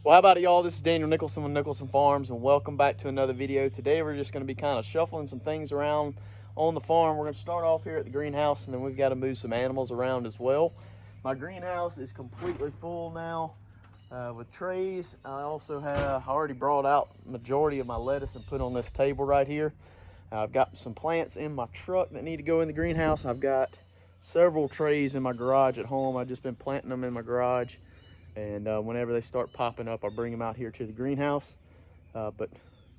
Well, how about it, y'all? This is Daniel Nicholson with Nicholson Farms, and welcome back to another video. Today we're just going to be kind of shuffling some things around on the farm. We're going to start off here at the greenhouse, and then we've got to move some animals around as well. My greenhouse is completely full now with trays. I already brought out majority of my lettuce and put on this table right here. I've got some plants in my truck that need to go in the greenhouse. I've got several trays in my garage at home. I've just been planting them in my garage. And whenever they start popping up, I'll bring them out here to the greenhouse. But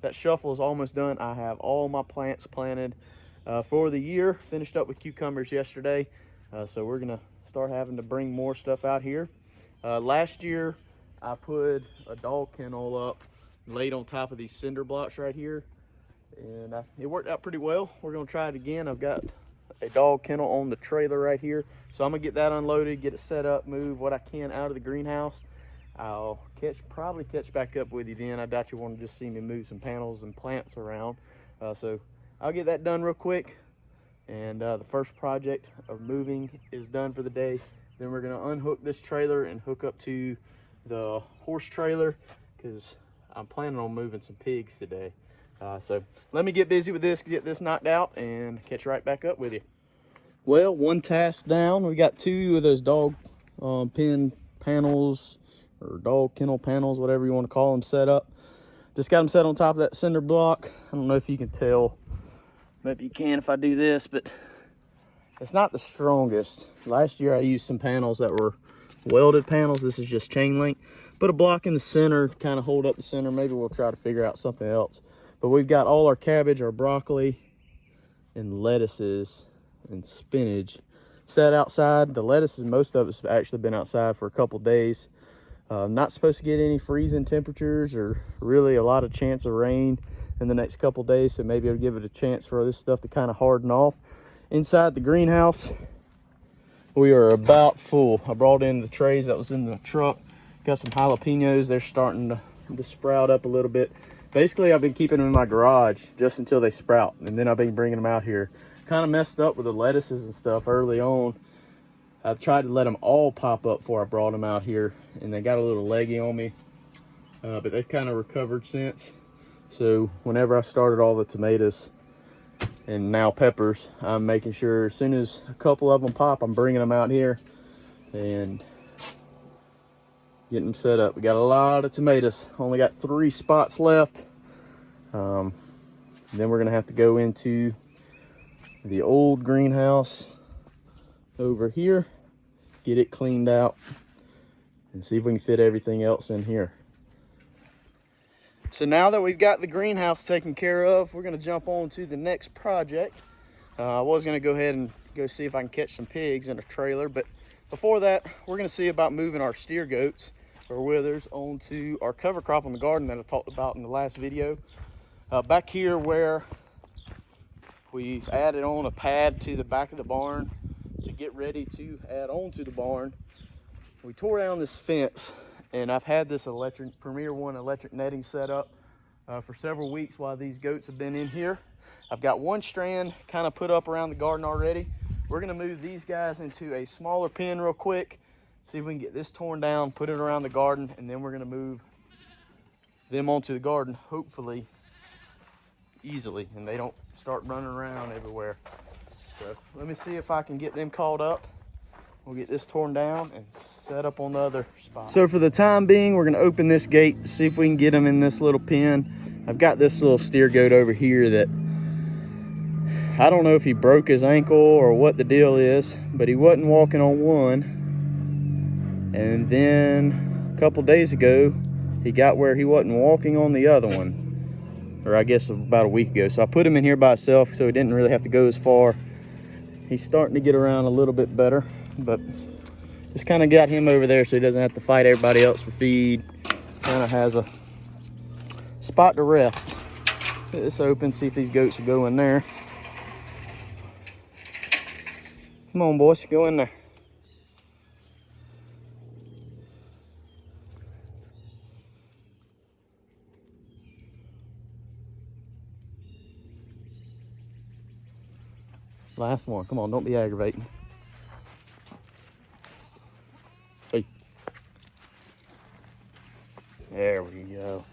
that shuffle is almost done. I have all my plants planted for the year. Finished up with cucumbers yesterday. So we're gonna start having to bring more stuff out here. Last year, I put a dog kennel up, laid on top of these cinder blocks right here. And it worked out pretty well. We're gonna try it again. I've got a dog kennel on the trailer right here, so I'm gonna get that unloaded, get it set up, move what I can out of the greenhouse. I'll probably catch back up with you then. I doubt you want to just see me move some panels and plants around, so I'll get that done real quick. And the first project of moving is done for the day. Then we're gonna unhook this trailer and hook up to the horse trailer, because I'm planning on moving some pigs today. So let me get busy with this, get this knocked out, and catch right back up with you. Well, one task down. We got two of those dog pen panels, or dog kennel panels, whatever you want to call them, set up. Just got them set on top of that cinder block. I don't know if you can tell. Maybe you can if I do this, but it's not the strongest. Last year I used some panels that were welded panels. This is just chain link. Put a block in the center, kind of hold up the center. Maybe we'll try to figure out something else. But we've got all our cabbage, our broccoli, and lettuces and spinach set outside. The lettuces, most of it's actually been outside for a couple days. Not supposed to get any freezing temperatures or really a lot of chance of rain in the next couple days, so maybe I'll give it a chance for this stuff to kind of harden off. Inside the greenhouse, we are about full. I brought in the trays that was in the truck. Got some jalapenos. They're starting to sprout up a little bit. Basically, I've been keeping them in my garage just until they sprout, and then I've been bringing them out here. Kind of messed up with the lettuces and stuff early on. I've tried to let them all pop up before I brought them out here, and they got a little leggy on me, but they've kind of recovered since. So whenever I started all the tomatoes and now peppers, I'm making sure as soon as a couple of them pop, I'm bringing them out here and getting them set up. We got a lot of tomatoes. Only got 3 spots left. Then we're gonna have to go into the old greenhouse over here, get it cleaned out, and see if we can fit everything else in here. So now that we've got the greenhouse taken care of, we're gonna jump on to the next project. I was gonna go ahead and go see if I can catch some pigs in a trailer, but before that, we're gonna see about moving our steer goats or withers onto our cover crop on the garden that I talked about in the last video. Back here where we've added on a pad to the back of the barn to get ready to add on to the barn, we tore down this fence, and I've had this Premier One electric netting set up for several weeks while these goats have been in here. I've got one strand kind of put up around the garden already. We're gonna move these guys into a smaller pen real quick, see if we can get this torn down, put it around the garden, and then we're gonna move them onto the garden, hopefully easily, and they don't start running around everywhere. So let me see if I can get them caught up. We'll get this torn down and set up on the other spot. So for the time being, we're gonna open this gate to see if we can get them in this little pen. I've got this little steer goat over here that I don't know if he broke his ankle or what the deal is, but he wasn't walking on one. And then a couple days ago, he got where he wasn't walking on the other one, or I guess about a week ago. So I put him in here by himself so he didn't really have to go as far. He's starting to get around a little bit better, but just kind of got him over there so he doesn't have to fight everybody else for feed. Kind of has a spot to rest. Get this open, see if these goats will go in there. Come on, boys, go in there. Last one. Come on, don't be aggravating. Hey. There we go.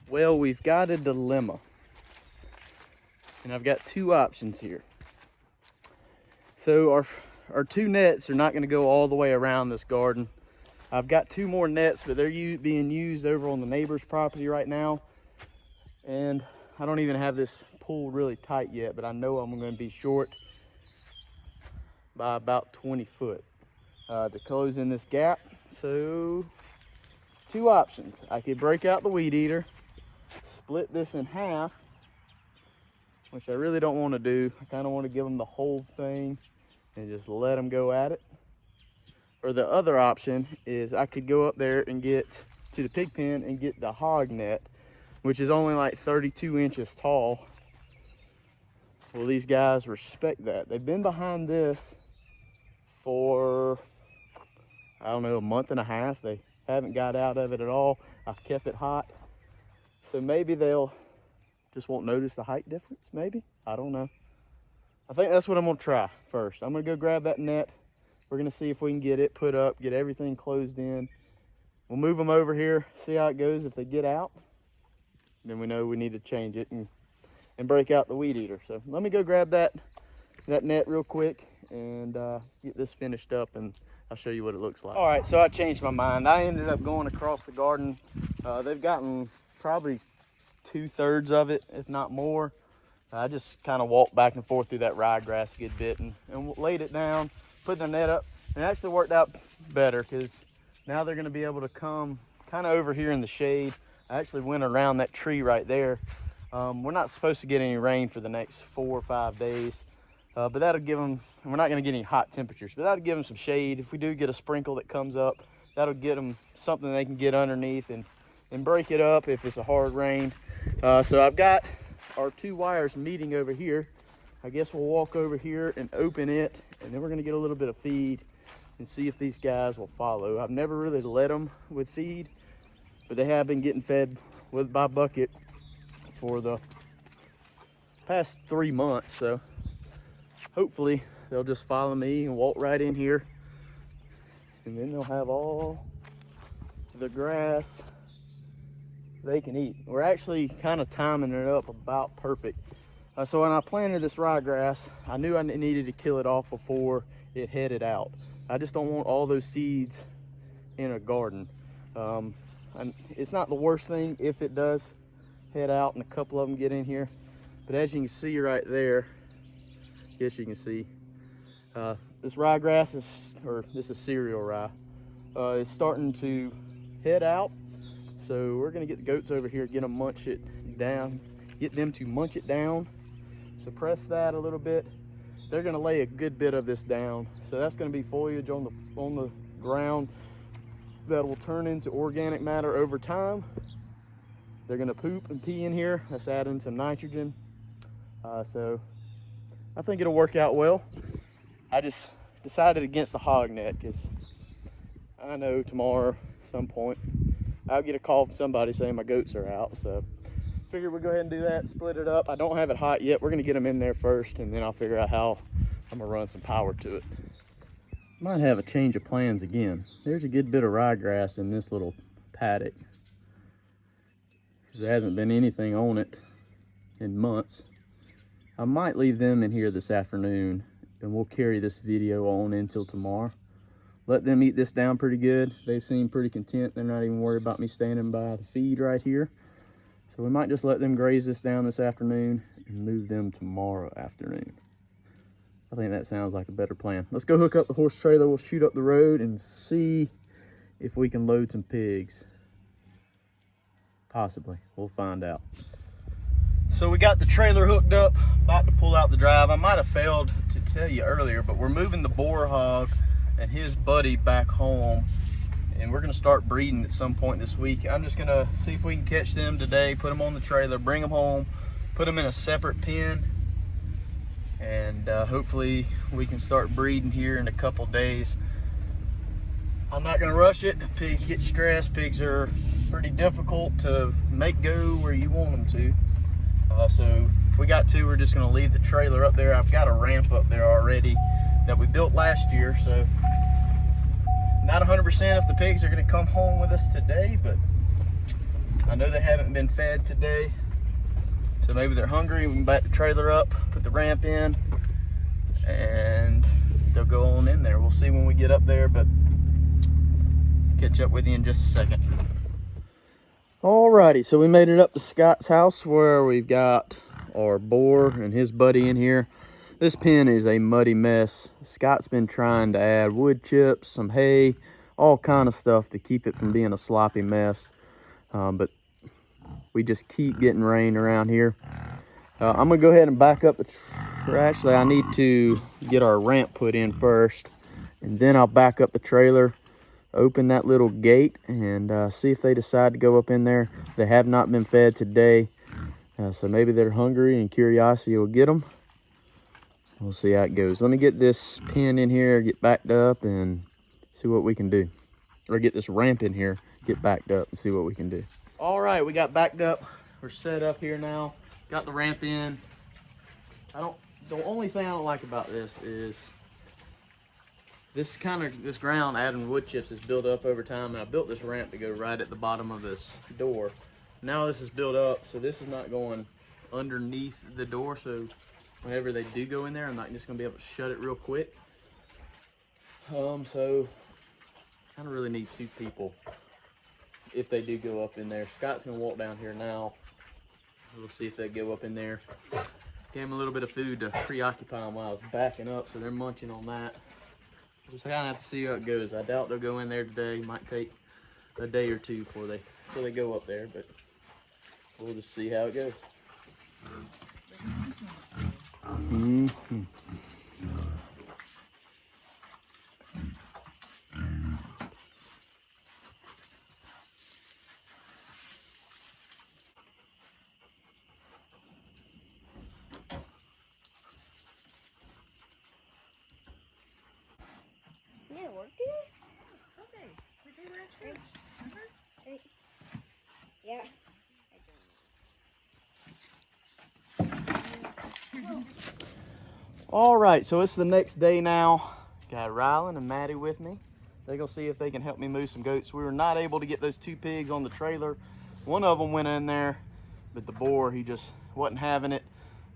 Well, we've got a dilemma. And I've got two options here. So our two nets are not going to go all the way around this garden. I've got two more nets, but they're being used over on the neighbor's property right now. And I don't even have this pulled really tight yet, but I know I'm going to be short by about 20 foot to close in this gap. So two options. I could break out the weed eater, split this in half, which I really don't want to do. I kind of want to give them the whole thing and just let them go at it. Or the other option is I could go up there and get to the pig pen and get the hog net, which is only like 32 inches tall. Well, these guys respect that. They've been behind this for, I don't know, a month and a half. They haven't got out of it at all. I've kept it hot. So maybe they'll just won't notice the height difference, maybe. I don't know. I think that's what I'm gonna try first. I'm gonna go grab that net. We're gonna see if we can get it put up, get everything closed in. We'll move them over here, see how it goes. If they get out, then we know we need to change it and break out the weed eater. So let me go grab that net real quick and get this finished up, and I'll show you what it looks like. All right, so I changed my mind. I ended up going across the garden. They've gotten probably 2/3 of it, if not more. I just kind of walked back and forth through that ryegrass a good bit and laid it down, put the net up, and it actually worked out better because now they're going to be able to come kind of over here in the shade. I actually went around that tree right there. We're not supposed to get any rain for the next 4 or 5 days, but that'll give them, we're not going to get any hot temperatures, but that'll give them some shade. If we do get a sprinkle that comes up, that'll get them something they can get underneath and break it up if it's a hard rain. So I've got our two wires meeting over here. I guess we'll walk over here and open it, and then we're gonna get a little bit of feed and see if these guys will follow. I've never really led them with feed, but they have been getting fed by bucket for the past 3 months. So hopefully they'll just follow me and walk right in here, and then they'll have all the grass they can eat. We're actually kind of timing it up about perfect. So when I planted this ryegrass, I knew I needed to kill it off before it headed out. I just don't want all those seeds in a garden. And it's not the worst thing if it does head out and a couple of them get in here. But as you can see right there, yes, you can see, this ryegrass is, or this is cereal rye, is starting to head out. So we're gonna get the goats over here, get them munch it down, get them to munch it down, suppress that a little bit. They're gonna lay a good bit of this down. So that's gonna be foliage on the ground that will turn into organic matter over time. They're gonna poop and pee in here. That's adding some nitrogen. So I think it'll work out well. I just decided against the hog net because I know tomorrow, some point, I'll get a call from somebody saying my goats are out. So figured we'll go ahead and do that, split it up. I don't have it hot yet. We're gonna get them in there first, and then I'll figure out how I'm gonna run some power to it. Might have a change of plans again. There's a good bit of ryegrass in this little paddock, because there hasn't been anything on it in months. I might leave them in here this afternoon, and we'll carry this video on until tomorrow. Let them eat this down pretty good. They seem pretty content. They're not even worried about me standing by the feed right here. So we might just let them graze this down this afternoon and move them tomorrow afternoon. I think that sounds like a better plan. Let's go hook up the horse trailer. We'll shoot up the road and see if we can load some pigs. Possibly. We'll find out. So we got the trailer hooked up, about to pull out the drive. I might have failed to tell you earlier, but we're moving the boar hog and his buddy back home, and we're gonna start breeding at some point this week. I'm just gonna see if we can catch them today, put them on the trailer, bring them home, put them in a separate pen, and hopefully we can start breeding here in a couple days. I'm not gonna rush it. Pigs get stressed. Pigs are pretty difficult to make go where you want them to. So if we got to, we're just gonna leave the trailer up there. I've got a ramp up there already that we built last year, so not 100% if the pigs are gonna come home with us today, but I know they haven't been fed today. So maybe they're hungry. We can back the trailer up, put the ramp in, and they'll go on in there. We'll see when we get up there, but catch up with you in just a second. Alrighty, so we made it up to Scott's house where we've got our boar and his buddy in here. This pen is a muddy mess. Scott's been trying to add wood chips, some hay, all kind of stuff to keep it from being a sloppy mess. But we just keep getting rain around here. I'm gonna go ahead and back up actually, I need to get our ramp put in first, and then I'll back up the trailer, open that little gate, and see if they decide to go up in there. They have not been fed today, so maybe they're hungry and curiosity will get them. We'll see how it goes. Let me get this pen in here, get backed up, and see what we can do. Or get this ramp in here, get backed up, and see what we can do. All right, we got backed up. We're set up here now. Got the ramp in. The only thing I don't like about this is this ground, adding wood chips, is built up over time, and I built this ramp to go right at the bottom of this door. Now this is built up, so this is not going underneath the door, so whenever they do go in there, I'm not just gonna be able to shut it real quick. So kind of really need two people if they do go up in there. Scott's gonna walk down here now. We'll see if they go up in there. Gave them a little bit of food to preoccupy them while I was backing up, so they're munching on that. Just kind of have to see how it goes. I doubt they'll go in there today. Might take a day or two before they go up there, but we'll just see how it goes. Yeah, work today? Sunday. We were at church. Remember? Yeah. All right, so it's the next day now. Got Rylan and Maddie with me. They're gonna see if they can help me move some goats. We were not able to get those two pigs on the trailer. One of them went in there, but the boar, he just wasn't having it.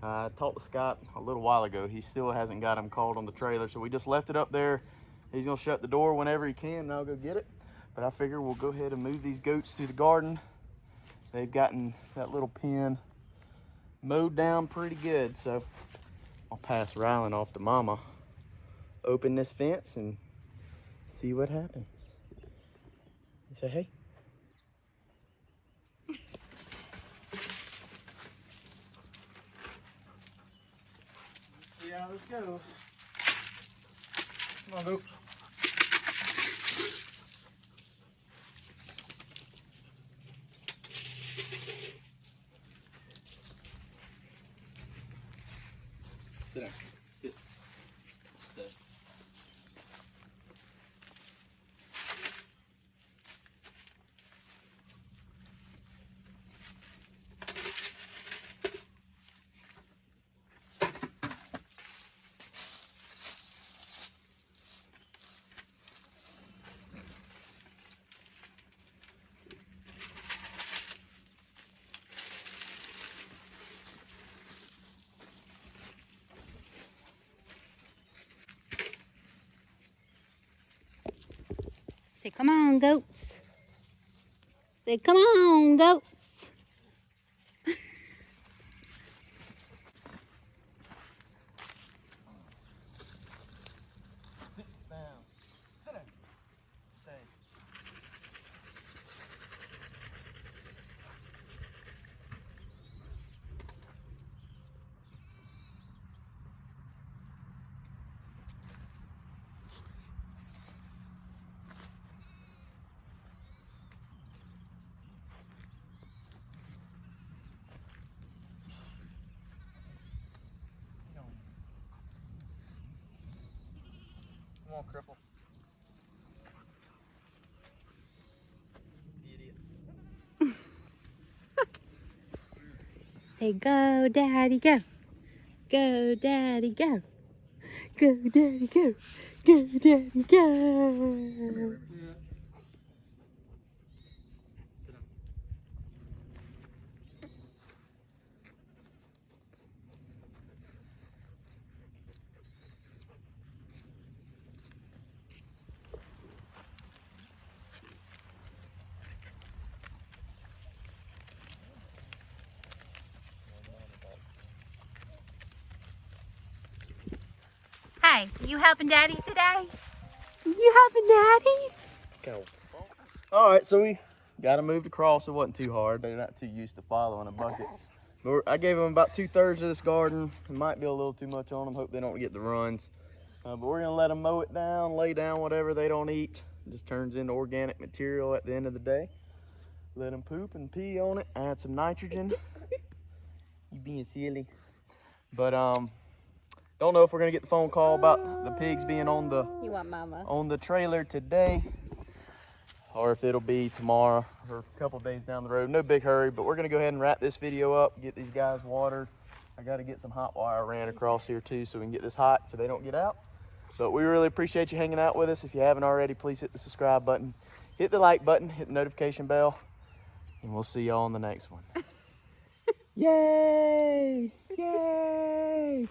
I talked to Scott a little while ago. He still hasn't got him called on the trailer, so we just left it up there. He's gonna shut the door whenever he can, and I'll go get it. But I figure we'll go ahead and move these goats to the garden. They've gotten that little pen mowed down pretty good, so I'll pass Rylan off to Mama. Open this fence and see what happens. Say hey. Let's see how this goes. Come on, goat. Sit down. Sit. Stay. Say, come on, goats. Say, come on, goats. Sit down. Sit down. Stay. Come on, cripple. Say, go, Daddy, go. Go, Daddy, go. Go, Daddy, go. Go, Daddy, go. Hey, you helping Daddy today? You helping Daddy? Go. All right, so we got them moved across. It wasn't too hard. They're not too used to following a bucket. But I gave them about 2/3 of this garden. It might be a little too much on them. Hope they don't get the runs. But we're gonna let them mow it down, lay down whatever they don't eat. It just turns into organic material at the end of the day. Let them poop and pee on it. Add some nitrogen. You being silly. But don't know if we're gonna get the phone call about the pigs being on the trailer today, or if it'll be tomorrow or a couple days down the road. No big hurry, but we're gonna go ahead and wrap this video up, get these guys watered. I gotta get some hot wire ran across here too so we can get this hot so they don't get out. But we really appreciate you hanging out with us. If you haven't already, please hit the subscribe button, hit the like button, hit the notification bell, and we'll see y'all on the next one. Yay! Yay!